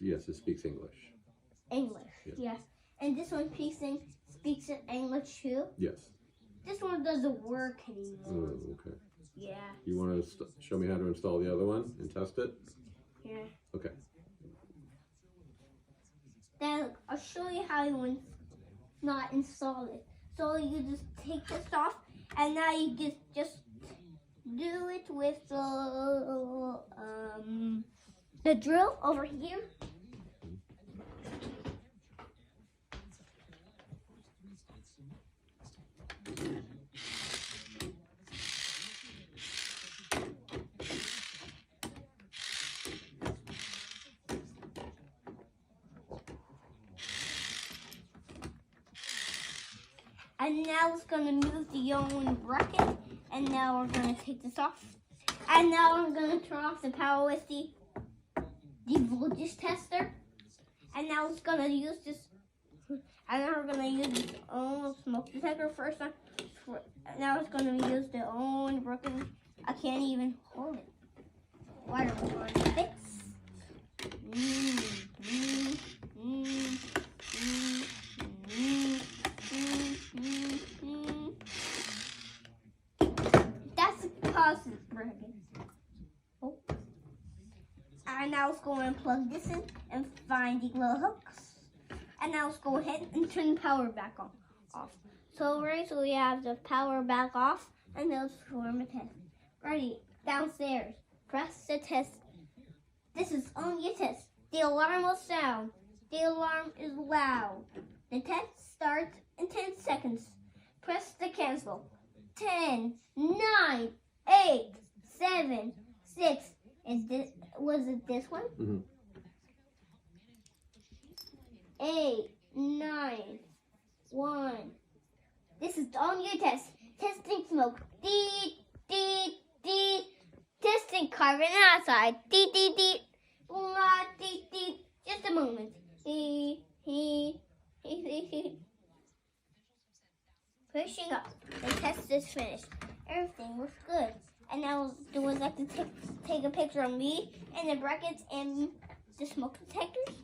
Yes, it speaks English. English, yes. And this one speaks in English too? Yes. This one doesn't work anymore. Oh, okay. Yeah. You want to show me how to install the other one and test it? Yeah. Okay. Then I'll show you how you not install it. So you just take this off, and now you just do it with the drill over here. And now it's going to move the yellow bracket. And now we're going to take this off. And now I'm going to turn off the power with the voltage tester. And now it's going to use this. And now we're going to use this own smoke detector first. Now it's going to use the own broken. I can't even hold it. What are we going to fix? That's because it's broken. Oh. And now let's go and plug this in and find the little hooks. And now let's go ahead and turn the power back on off. So right, so we have the power back off, and now let's perform a test. Ready, downstairs. Press the test. This is only a test. The alarm will sound. The alarm is loud. The test starts in 10 seconds. Press the cancel. 10, 9, 8, 7, 6. Was it this one? Mm-hmm. 8, 9, 1. This is only a test. Testing smoke. Deet, deet, deet. Testing carbon dioxide. Deet, deet, deet. Deet, deet. Just a moment. Pushing up. The test is finished. Everything looks good. And now do is like to take a picture of me and the brackets and the smoke detectors.